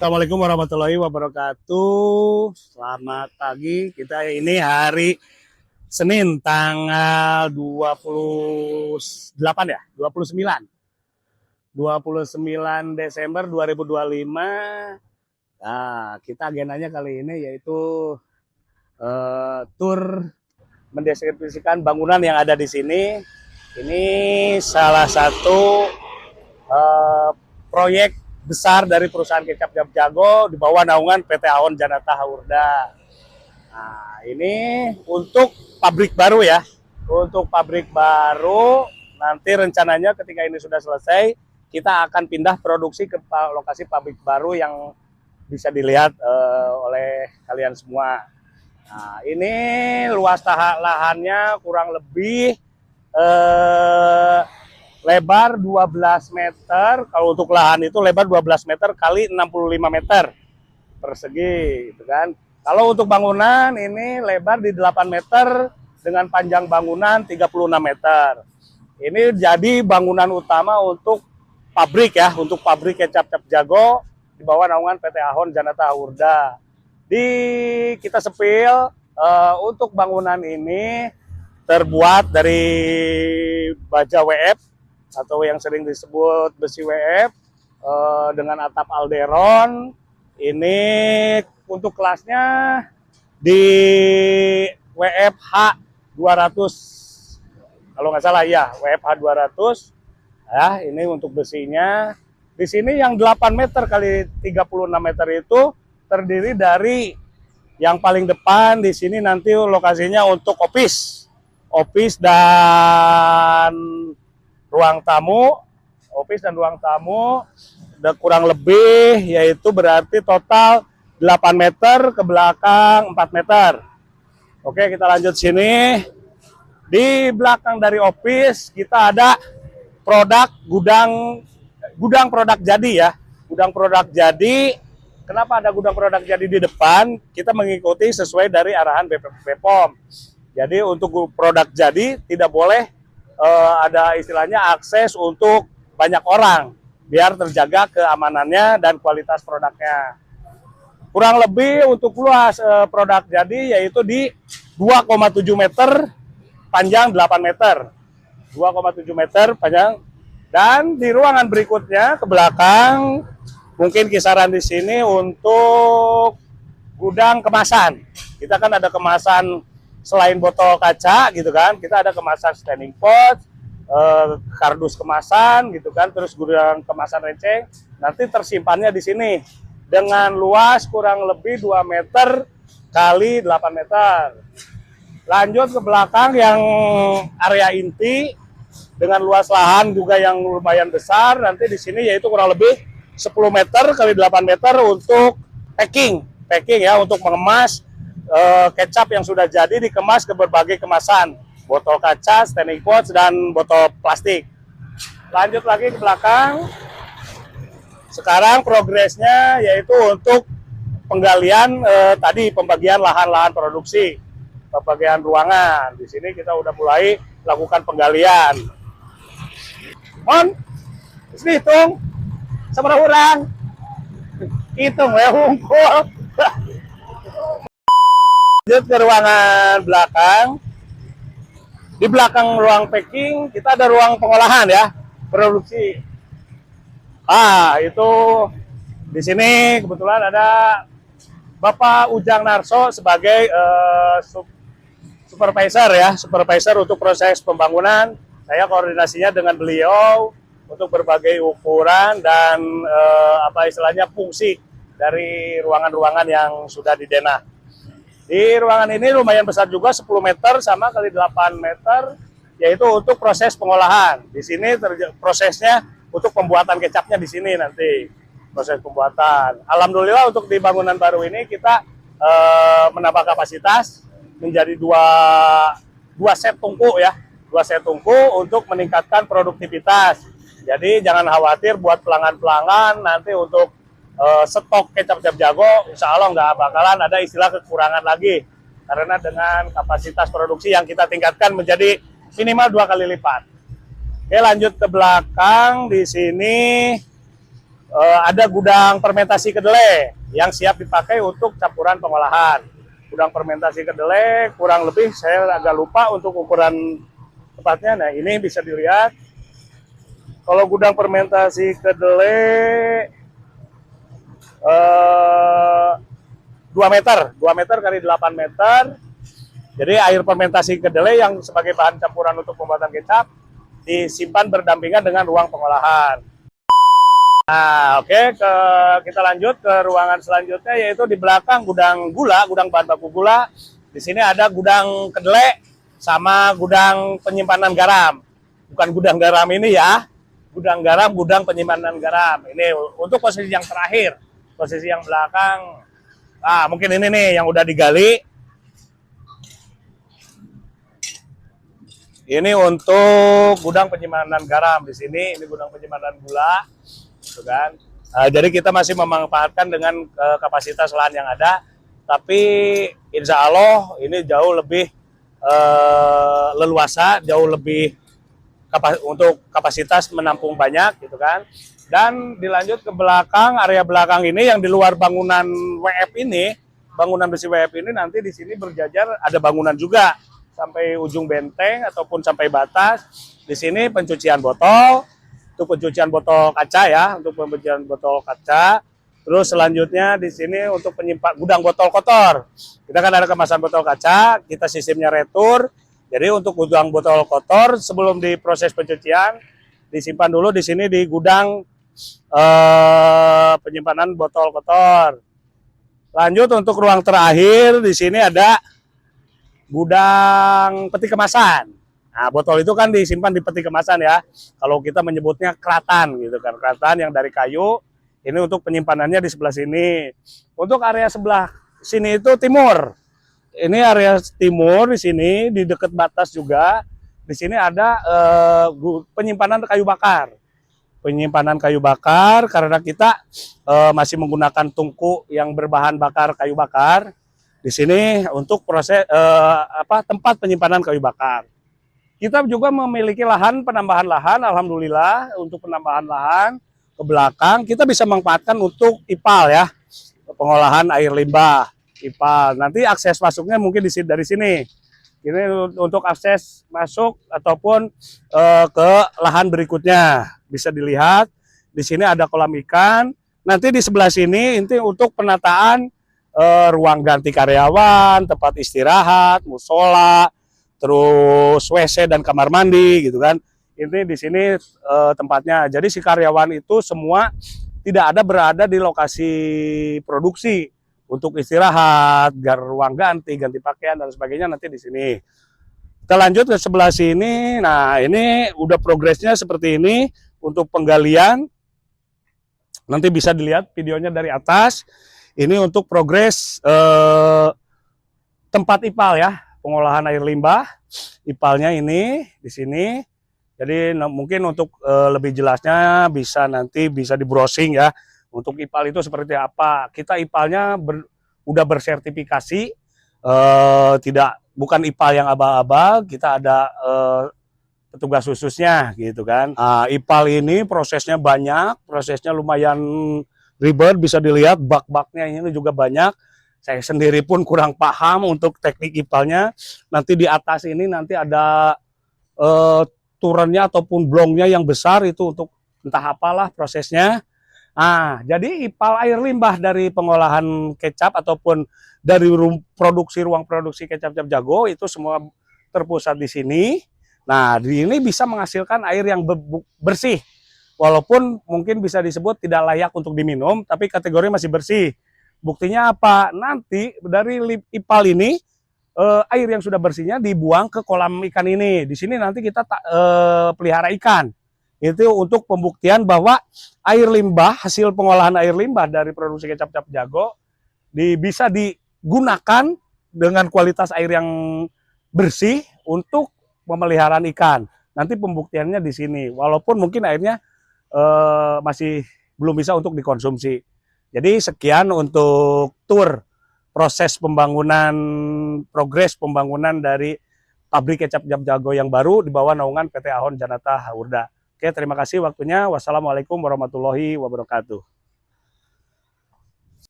Assalamualaikum warahmatullahi wabarakatuh. Selamat pagi. Kita ini hari Senin tanggal 28 ya? 29 Desember 2025. Nah, kita agendanya kali ini yaitu tur mendeskripsikan bangunan yang ada di sini. Ini salah satu proyek besar dari perusahaan kecap Jago di bawah naungan PT Ahon Janata Haurda. Nah, ini untuk pabrik baru ya. Untuk pabrik baru, nanti rencananya ketika ini sudah selesai, kita akan pindah produksi ke lokasi pabrik baru yang bisa dilihat oleh kalian semua. Nah, ini luas lahannya kurang lebih lebar 12 meter. Kalau untuk lahan itu lebar 12 meter kali 65 meter persegi gitu kan. Kalau untuk bangunan ini lebar di 8 meter dengan panjang bangunan 36 meter. Ini jadi bangunan utama untuk pabrik ya, untuk pabrik kecap Jago di bawah naungan PT Ahon Janata Haurda. Kita sepil untuk bangunan ini terbuat dari baja WF atau yang sering disebut besi WF dengan atap alderon. Ini untuk kelasnya di WFH 200 kalau nggak salah ya, WFH 200 ya. Ini untuk besinya. Di sini yang 8 meter kali 36 meter itu terdiri dari yang paling depan. Di sini nanti lokasinya untuk office dan ruang tamu, kurang lebih, yaitu berarti total 8 meter, ke belakang 4 meter. Oke, kita lanjut sini. Di belakang dari office kita ada gudang produk jadi ya. Gudang produk jadi. Kenapa ada gudang produk jadi di depan? Kita mengikuti sesuai dari arahan BPOM. Jadi untuk produk jadi tidak boleh ada istilahnya akses untuk banyak orang, biar terjaga keamanannya dan kualitas produknya. Kurang lebih untuk luas produk jadi yaitu di 2,7 meter, panjang 8 meter. 2,7 meter panjang. Dan di ruangan berikutnya ke belakang, mungkin kisaran di sini untuk gudang kemasan. Kita kan ada kemasan selain botol kaca gitu kan, kita ada kemasan standing pot, kardus kemasan gitu kan, terus gudang kemasan receh. Nanti tersimpannya di sini dengan luas kurang lebih 2 meter kali 8 meter. Lanjut ke belakang yang area inti dengan luas lahan juga yang lumayan besar. Nanti di sini yaitu kurang lebih 10 meter kali 8 meter untuk packing ya, untuk mengemas kecap yang sudah jadi, dikemas ke berbagai kemasan, botol kaca, standing pots, dan botol plastik. Lanjut lagi ke belakang. Sekarang progresnya yaitu untuk penggalian tadi, pembagian lahan-lahan produksi, pembagian ruangan. Di sini kita udah mulai lakukan penggalian. On, hitung, sama orang, hitung ya hungkul. Lanjut ke ruangan belakang. Di belakang ruang packing kita ada ruang pengolahan ya, produksi. Itu di sini kebetulan ada Bapak Ujang Narso sebagai supervisor untuk proses pembangunan. Saya koordinasinya dengan beliau untuk berbagai ukuran dan fungsi dari ruangan-ruangan yang sudah didenah. Di ruangan ini lumayan besar juga, 10 meter sama kali 8 meter, yaitu untuk proses pengolahan. Di sini prosesnya untuk pembuatan kecapnya di sini nanti, proses pembuatan. Alhamdulillah untuk di bangunan baru ini kita menambah kapasitas menjadi dua set tungku ya, 2 set tungku untuk meningkatkan produktivitas. Jadi jangan khawatir buat pelanggan-pelanggan nanti untuk stok kecap Jago, insya Allah nggak bakalan ada istilah kekurangan lagi, karena dengan kapasitas produksi yang kita tingkatkan menjadi minimal 2 kali lipat. Oke, lanjut ke belakang. Di sini Ada gudang fermentasi kedelai yang siap dipakai untuk campuran pengolahan. Gudang fermentasi kedelai kurang lebih saya agak lupa untuk ukuran tepatnya. Nah ini bisa dilihat. Kalau gudang fermentasi kedelai 2 meter, 2 meter kali 8 meter. Jadi air fermentasi kedelai yang sebagai bahan campuran untuk pembuatan kecap disimpan berdampingan dengan ruang pengolahan. Nah, oke, kita lanjut ke ruangan selanjutnya, yaitu di belakang gudang gula, gudang bahan baku gula. Di sini ada gudang kedelai sama gudang penyimpanan garam. Bukan gudang garam ini ya, gudang garam, gudang penyimpanan garam. Ini untuk posisi yang terakhir, posisi yang belakang. Ah, mungkin ini nih yang udah digali. Ini untuk gudang penyimpanan garam di sini. Ini gudang penyimpanan gula, gitu kan. Jadi kita masih memanfaatkan dengan kapasitas lahan yang ada, tapi insya Allah ini jauh lebih leluasa, jauh lebih untuk kapasitas menampung banyak, gitu kan. Dan dilanjut ke belakang, area belakang ini yang di luar bangunan WF ini, bangunan besi WF ini nanti di sini berjajar ada bangunan juga sampai ujung benteng ataupun sampai batas. Di sini pencucian botol, untuk pencucian botol kaca ya, untuk pencucian botol kaca. Terus selanjutnya di sini untuk penyimpan gudang botol kotor. Kita kan ada kemasan botol kaca, kita sistemnya retur. Jadi untuk gudang botol kotor sebelum diproses pencucian disimpan dulu di sini di gudang penyimpanan botol kotor. Lanjut untuk ruang terakhir di sini ada gudang peti kemasan. Nah, botol itu kan disimpan di peti kemasan ya. Kalau kita menyebutnya keratan gitu kan, keratan yang dari kayu. Ini untuk penyimpanannya di sebelah sini. Untuk area sebelah sini itu timur. Ini area timur di sini di dekat batas juga. Di sini ada penyimpanan kayu bakar. Penyimpanan kayu bakar karena kita masih menggunakan tungku yang berbahan bakar kayu bakar. Di sini untuk proses tempat penyimpanan kayu bakar. Kita juga memiliki lahan, penambahan lahan, alhamdulillah untuk penambahan lahan ke belakang kita bisa manfaatkan untuk IPAL ya, pengolahan air limbah IPAL. Nanti akses masuknya mungkin dari sini. Ini untuk akses masuk ataupun ke lahan berikutnya bisa dilihat. Di sini ada kolam ikan. Nanti di sebelah sini ini untuk penataan ruang ganti karyawan, tempat istirahat, musola, terus WC dan kamar mandi gitu kan. Ini di sini tempatnya. Jadi si karyawan itu semua tidak ada berada di lokasi produksi untuk istirahat, ruang ganti, ganti pakaian dan sebagainya nanti di sini. Kita lanjut ke sebelah sini. Nah, ini udah progresnya seperti ini untuk penggalian. Nanti bisa dilihat videonya dari atas. Ini untuk progres tempat IPAL ya, pengolahan air limbah. IPAL-nya ini di sini. Jadi mungkin untuk lebih jelasnya nanti bisa di browsing ya. Untuk IPAL itu seperti apa? Kita IPAL-nya udah bersertifikasi, bukan IPAL yang abal-abal. Kita ada petugas khususnya gitu kan. IPAL ini prosesnya banyak, prosesnya lumayan ribet, bisa dilihat bak-baknya ini juga banyak. Saya sendiri pun kurang paham untuk teknik IPAL-nya. Nanti di atas ini nanti ada turennya ataupun blongnya yang besar itu untuk entah apalah prosesnya. Jadi IPAL air limbah dari pengolahan kecap ataupun dari ruang produksi kecap Cap Jago itu semua terpusat di sini. Nah, di ini bisa menghasilkan air yang bersih. Walaupun mungkin bisa disebut tidak layak untuk diminum, tapi kategori masih bersih. Buktinya apa? Nanti dari IPAL ini, air yang sudah bersihnya dibuang ke kolam ikan ini. Di sini nanti kita pelihara ikan. Itu untuk pembuktian bahwa air limbah, hasil pengolahan air limbah dari produksi kecap Cap Jago, bisa digunakan dengan kualitas air yang bersih untuk pemeliharaan ikan. Nanti pembuktiannya di sini. Walaupun mungkin airnya masih belum bisa untuk dikonsumsi. Jadi sekian untuk tur proses pembangunan, progres pembangunan dari pabrik kecap Cap Jago yang baru di bawah naungan PT Ahon Janata Haurda. Oke, terima kasih waktunya. Wassalamualaikum warahmatullahi wabarakatuh.